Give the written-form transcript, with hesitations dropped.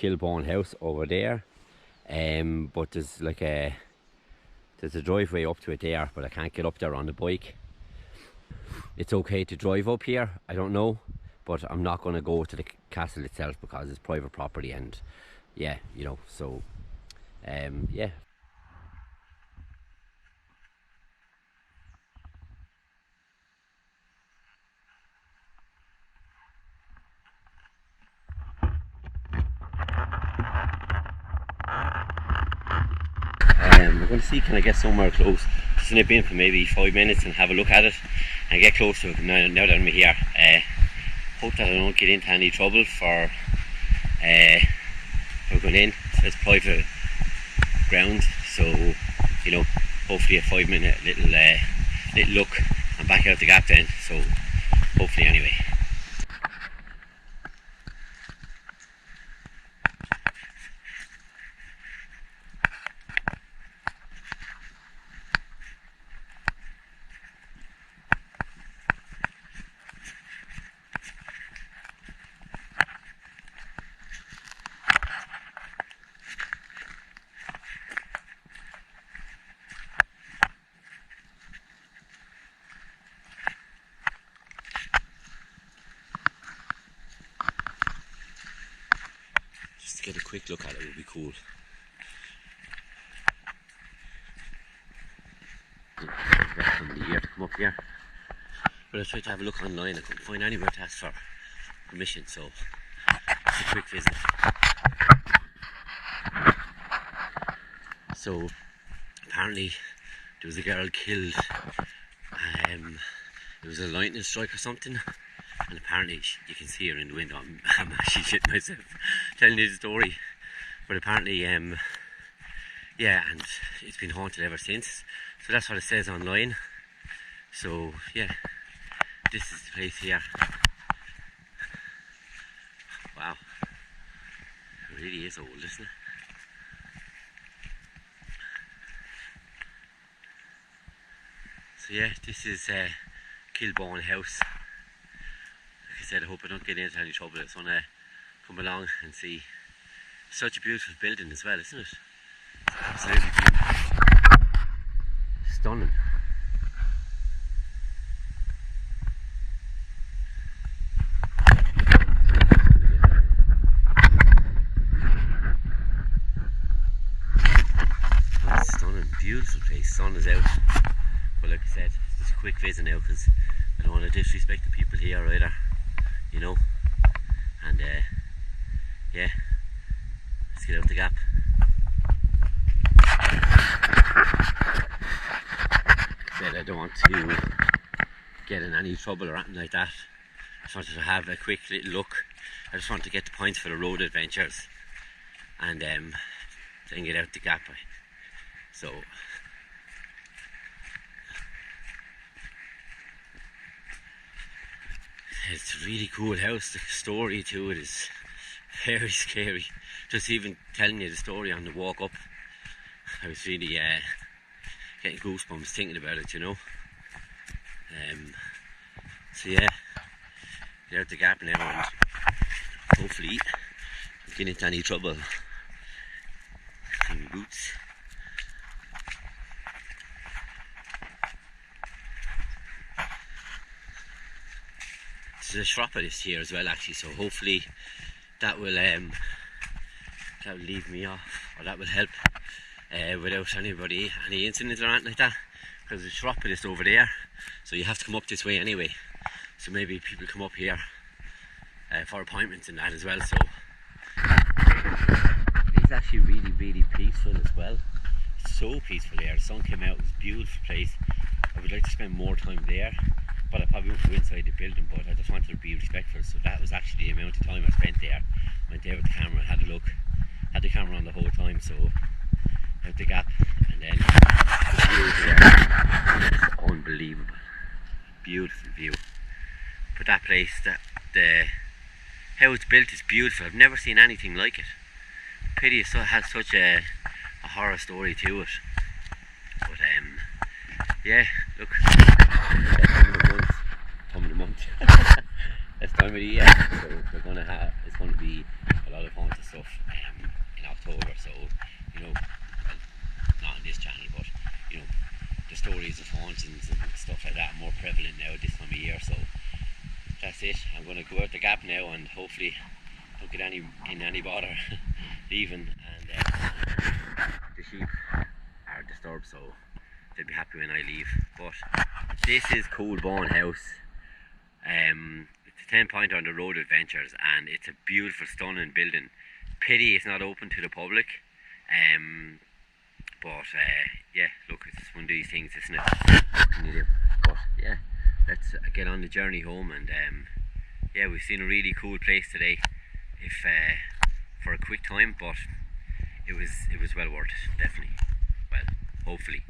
Coolbawn House over there, but there's like a driveway up to it there, but I can't get up there on the bike. It's okay to drive up here, I don't know, but I'm not going to go to the castle itself because it's private property, and yeah, you know, so yeah. We're going to see, can I get somewhere close, just nip in for maybe 5 minutes and have a look at it and get close to it now that I'm here. Hope that I don't get into any trouble for going in. So it's private ground, so you know, hopefully a 5 minute little look. I'm back out the gap then, so hopefully anyway. Just to get a quick look at it would be cool. That time of the year to come up here. But I tried to have a look online, I couldn't find anywhere to ask for permission, so it's a quick visit. So apparently there was a girl killed, it was a lightning strike or something, and apparently you can see her in the window. I'm actually shitting myself telling you the story, but apparently yeah, and it's been haunted ever since, so that's what it says online. So yeah, this is the place here. Wow, it really is old, isn't it? So yeah, this is Coolbawn House. Like I said, I hope I don't get into any trouble. I just want to come along and see. Such a beautiful building as well, isn't it? Absolutely beautiful. Stunning. Stunning, beautiful place. Sun is out. But like I said, it's just a quick visit now because I don't want to disrespect the people here either, you know. And yeah, let's get out the gap. Said I don't want to get in any trouble or anything like that. I just wanted to have a quick little look. I just wanted to get the points for the road adventures and then get out the gap. So it's a really cool house. The story to it is very scary. Just even telling you the story on the walk up, I was really getting goosebumps thinking about it, you know. So yeah, get out the gap now and hopefully don't get into any trouble. Clean my boots. There's a shropolis here as well actually, so hopefully that will leave me off, or that will help without any incidents or anything like that, because there's a shropolis over there, so you have to come up this way anyway, so maybe people come up here for appointments and that as well. So it's actually really peaceful as well. It's so peaceful here. The sun came out, it was a beautiful place. I would like to spend more time there, but I probably wouldn't go inside the building, but I just wanted to be respectful. So that was actually the amount of time I spent there. Went there with the camera, had a look, had the camera on the whole time, so out the gap, and then the view there, it's unbelievable, beautiful view. But that place, how it's built is beautiful. I've never seen anything like it. Pity it has such a horror story to it. But yeah, look, time of the month. That's time of the year, so it's going to be a lot of haunted stuff in October, so you know, well, not on this channel, but you know, the stories of hauntings and stuff like that are more prevalent now this time of year. So that's it. I'm going to go out the gap now and hopefully don't get any bother leaving, and the sheep are disturbed, so they'll be happy when I leave. But this is Coolbawn House. It's a 10-pointer on the Road Adventures, and it's a beautiful, stunning building. Pity it's not open to the public. But yeah, look, it's one of these things, isn't it? What can you do? But yeah, let's get on the journey home, and yeah, we've seen a really cool place today. If for a quick time, but it was well worth it, definitely. Well, hopefully.